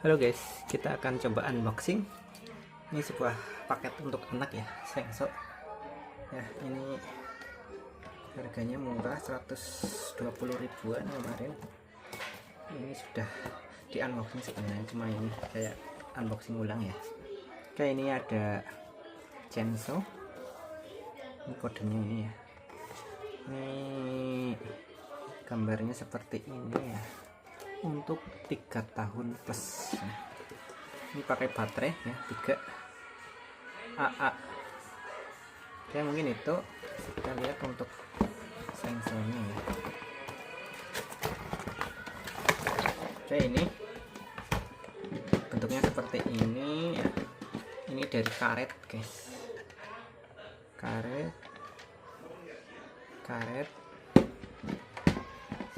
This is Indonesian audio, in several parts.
Halo guys, kita akan coba unboxing. Ini sebuah paket untuk anak ya, Sengso. Ya, ini harganya murah, 120 ribuan kemarin. Ini sudah di unboxing sebenarnya, cuma ini kayak unboxing ulang ya. Oke, ini ada Sengso. Ini kodenya ini ya. Ini gambarnya seperti ini ya. Untuk 3 tahun plus. Ini pakai baterai ya, 3 AA. Oke, mungkin itu kita lihat untuk sensornya ya. Oke, ini bentuknya seperti ini ya. Ini dari karet guys, karet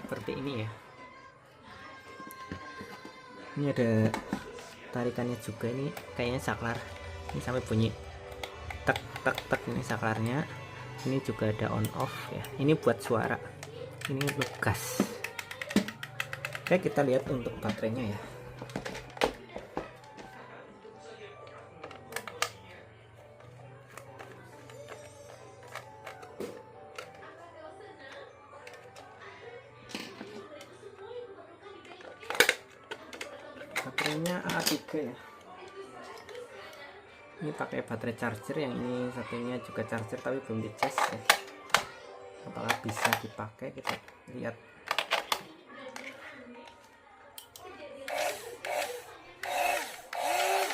seperti ini ya. Ini ada tarikannya juga, ini kayaknya saklar. Ini sampai bunyi tek tek tek, ini saklarnya. Ini juga ada on off ya. Ini buat suara. Ini untuk gas. Oke, kita lihat untuk baterainya ya. Baterainya A3 ya. Ini pakai baterai charger, yang ini satunya juga charger tapi belum dicas ya. Apakah bisa dipakai, kita lihat.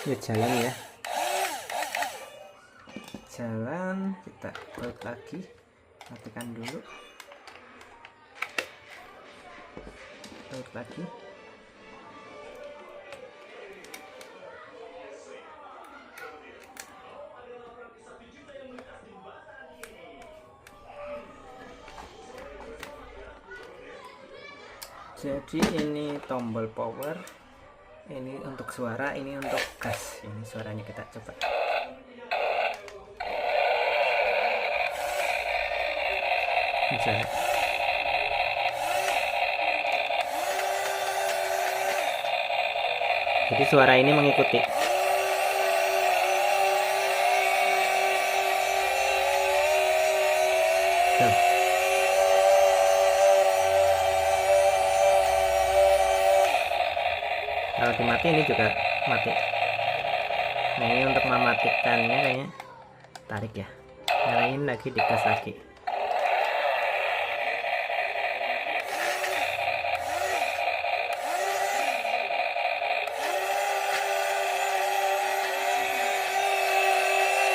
Ya, jalan ya. Jalan, kita baut lagi. Matikan dulu. Baut lagi. Jadi ini tombol power, ini untuk suara, ini untuk gas. Ini suaranya kita coba. Bisa. Jadi suara ini mengikuti. Tuh. Kalau dimati ini juga mati. Nah, ini untuk mematikannya kayaknya tarik ya, nyalain lagi, digas lagi.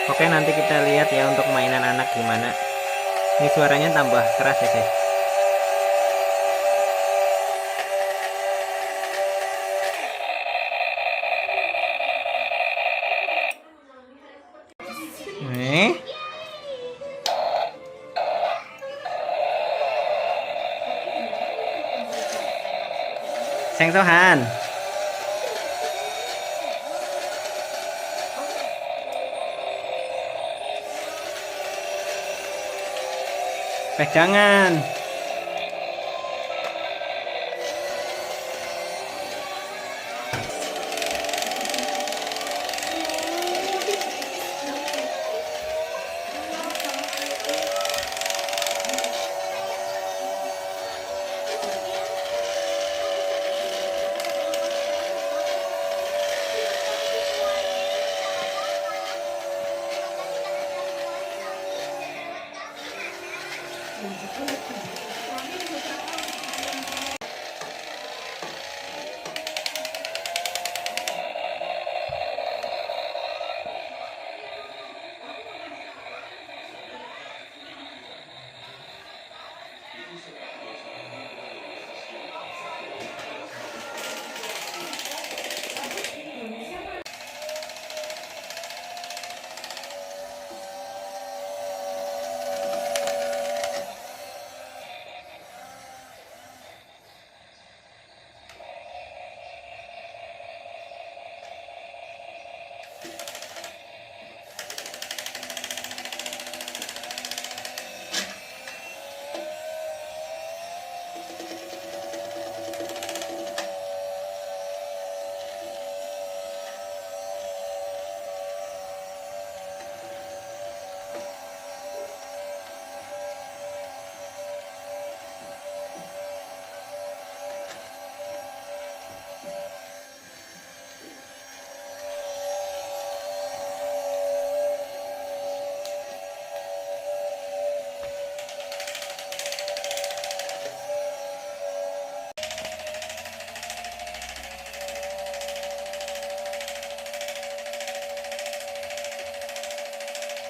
Oke, nanti kita lihat ya untuk mainan anak gimana. Ini suaranya tambah keras ya guys. Sengsohan. Pegangan.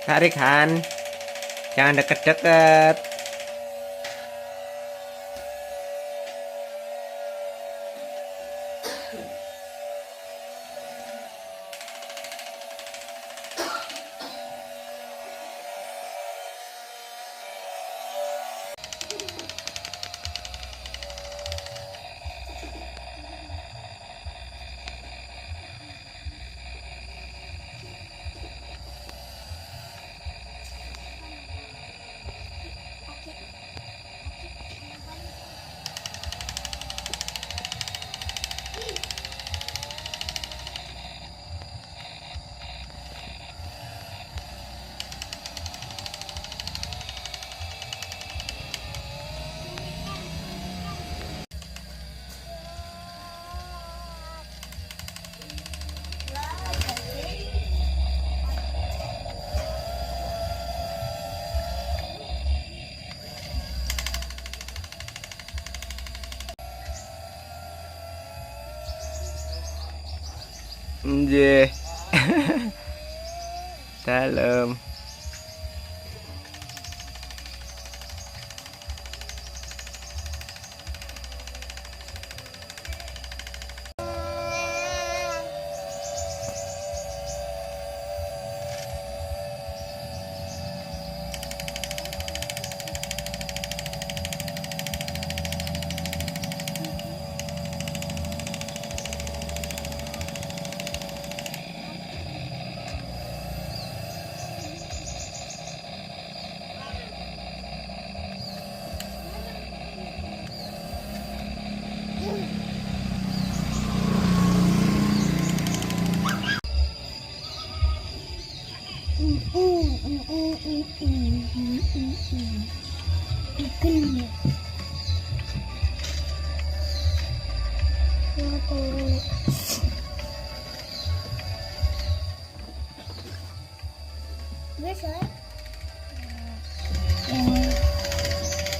Kak Rikhan, jangan deket-deket. Nje. Dalam.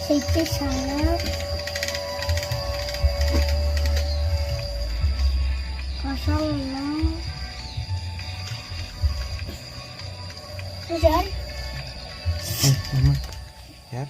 Situ saya 06 Hujan. Mama. Ya.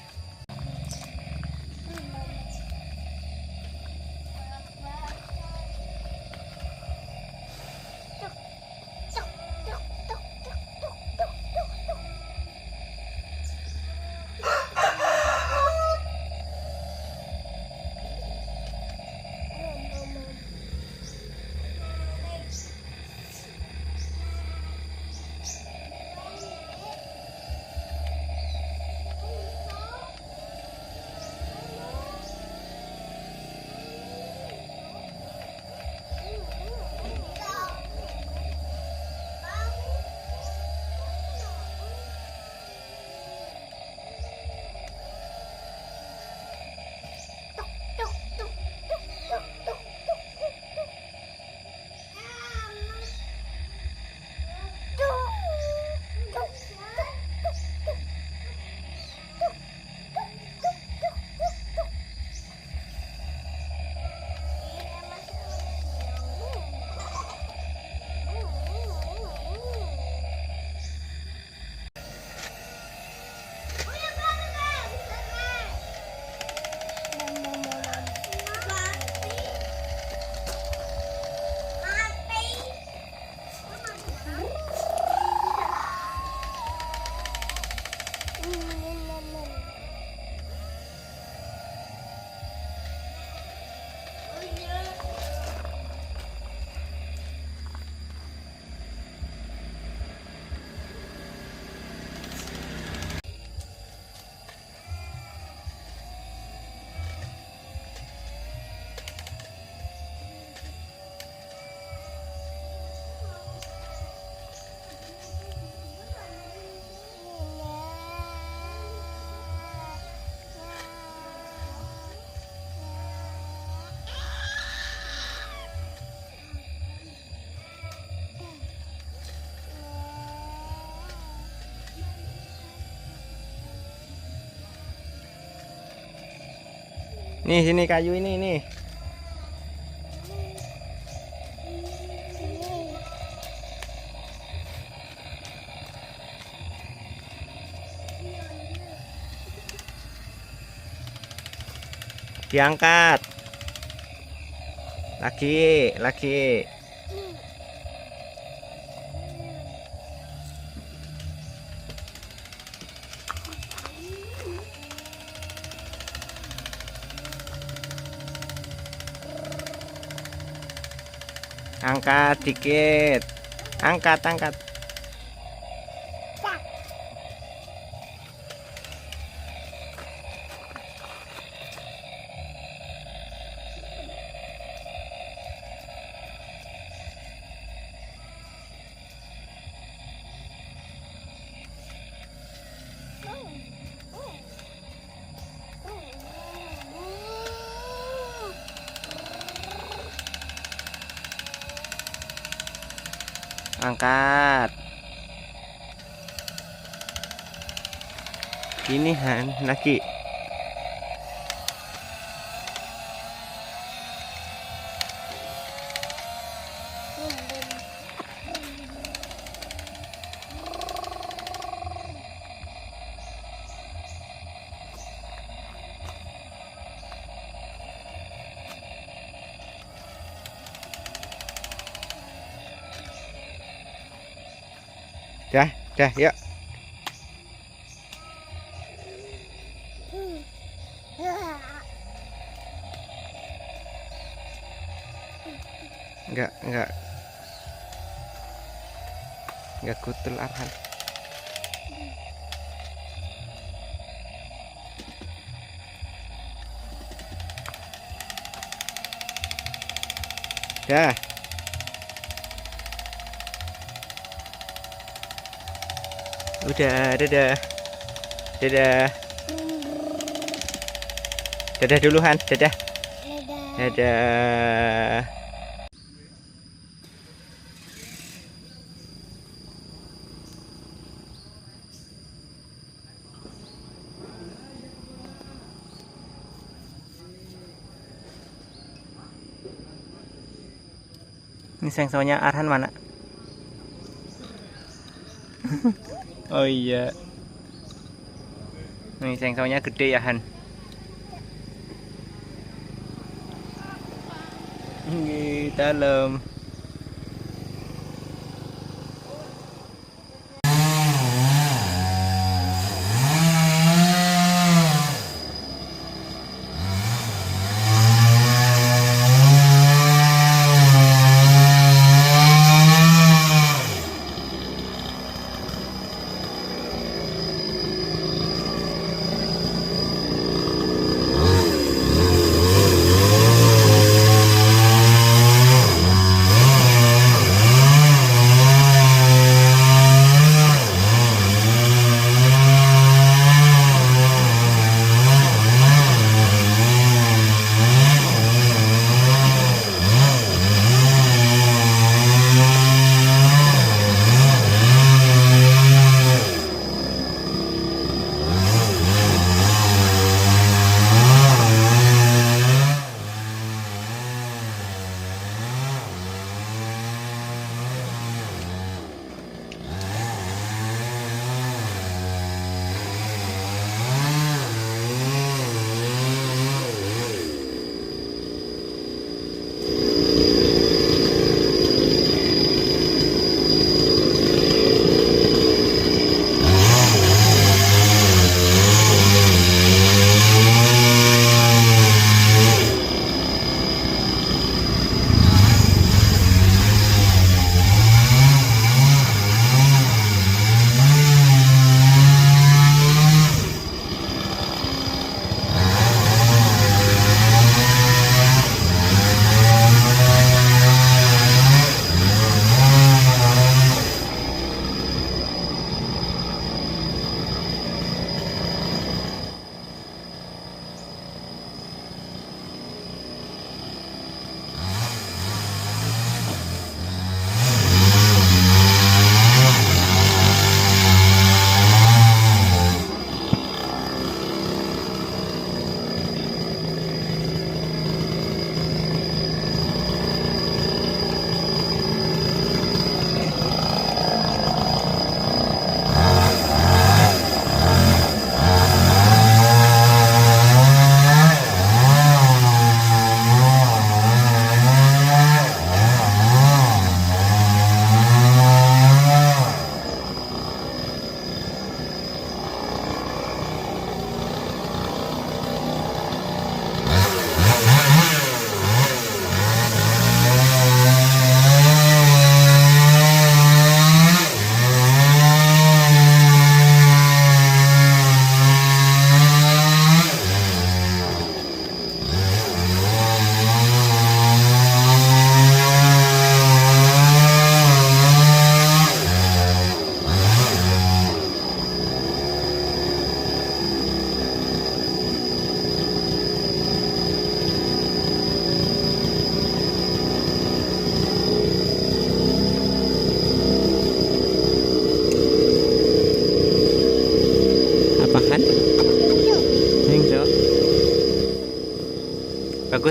Nih sini kayu ini nih. Diangkat. Lagi. Angkat dikit. Angkat. Angkat. Ini Han lagi. Dah, yuk. Enggak kutul Arhan. Dah. Udah, dadah. Dadah duluan, dadah. Dadah. Ini sengsonya Arhan mana? Oh iya. Ini sengsonya gede ya Han. Ini dalam.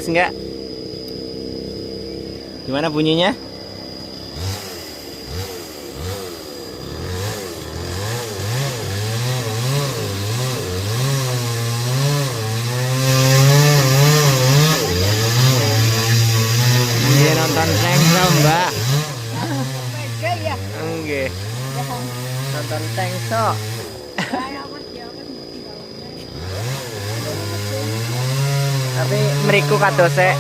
Bagus nggak? Gimana bunyinya? Dia nonton Tengso, Mbak. Enggak. Nonton Tengso. Tapi meriku kadose.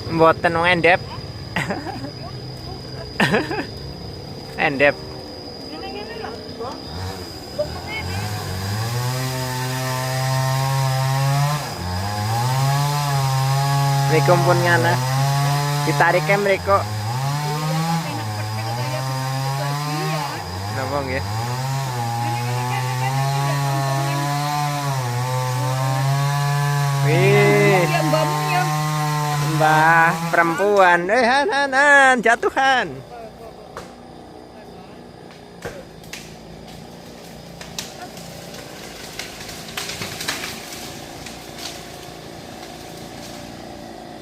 Mboten ngendep. Endep. Mriku pun ngana. Ditarike mriku. Napa nggih? Wih. Mbah perempuan, hanan jatuhan.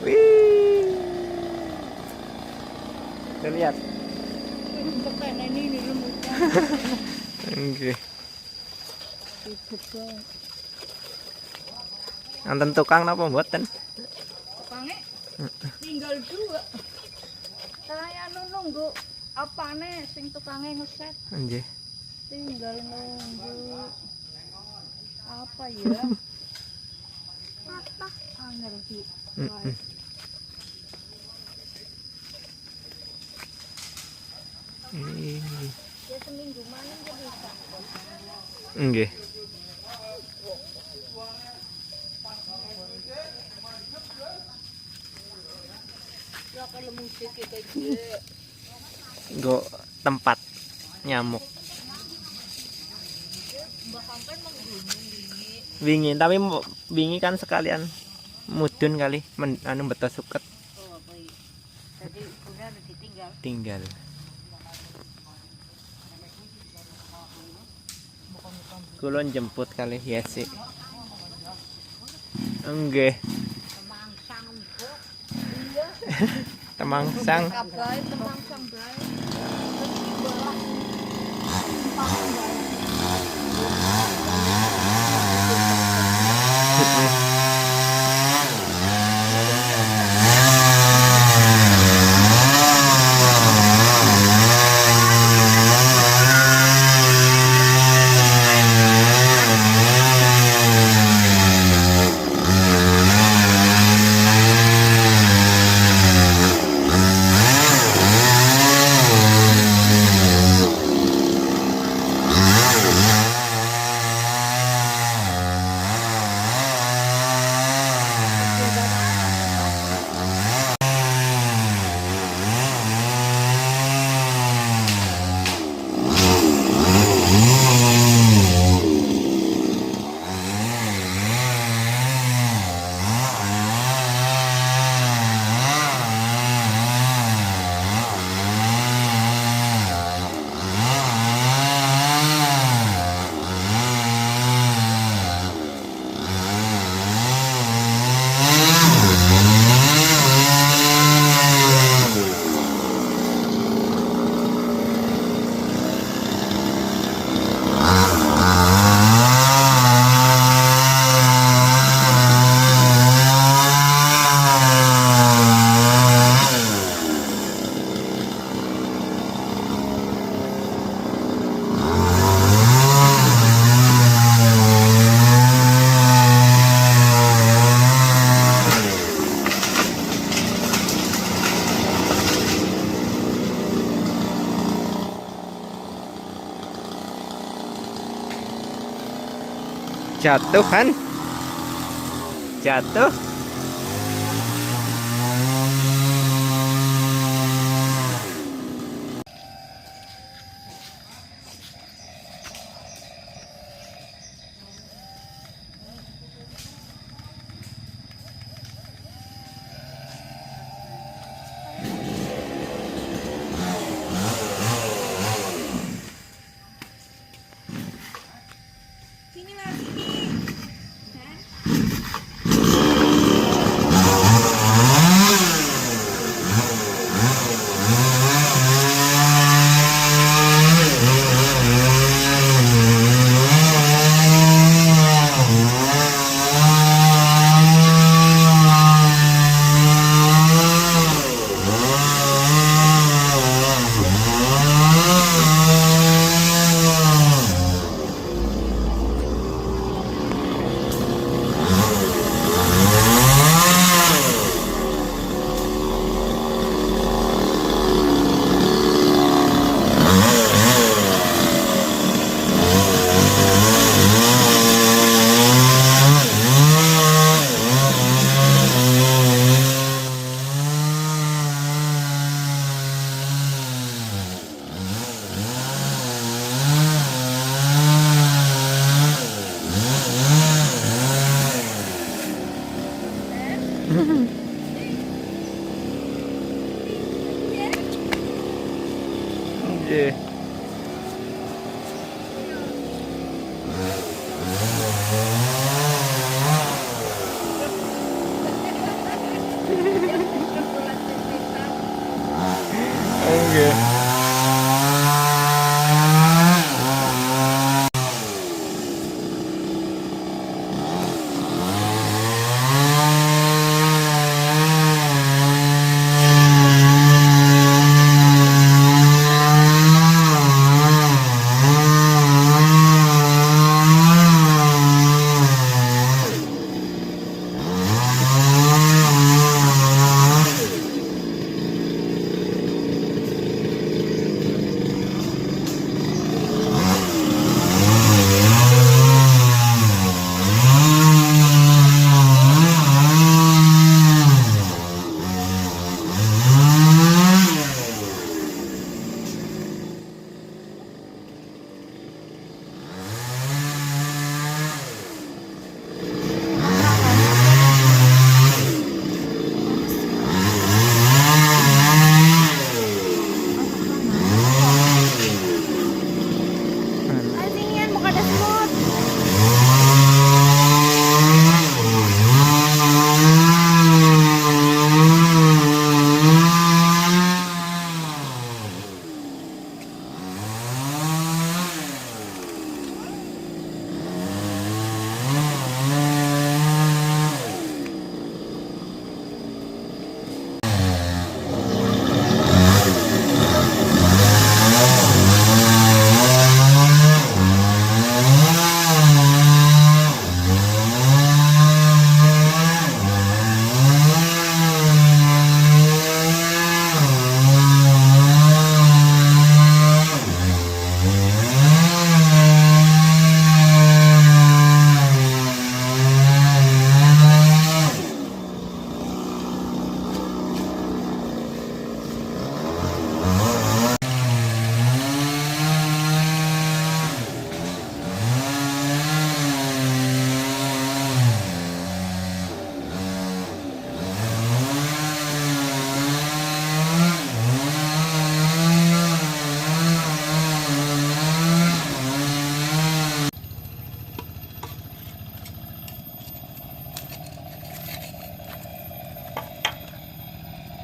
Wih, lihat. Oke. Nonton tukang napa mboten? Tinggal dua. Saya nunggu apane sing tukange ngeset. Nggih. Tinggal nunggu apa ya? Patah angel iki. Ya seminggu mana bisa. Nggih. Go tempat nyamuk. Wingi, tapi wingi kan sekalian mudun kali anu beto suket. Jadi udah ditinggal. Tinggal. Kulon jemput kali ya sih. Enggak. Temangsang. Jatuh kan? Jatuh.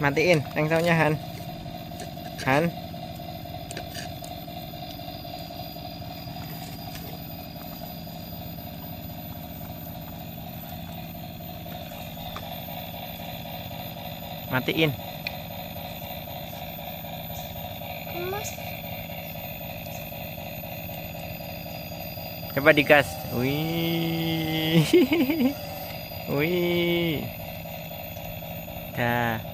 Matiin sengsonya, Han. Han. Matiin. Coba digas. Wih. Wih. Dah.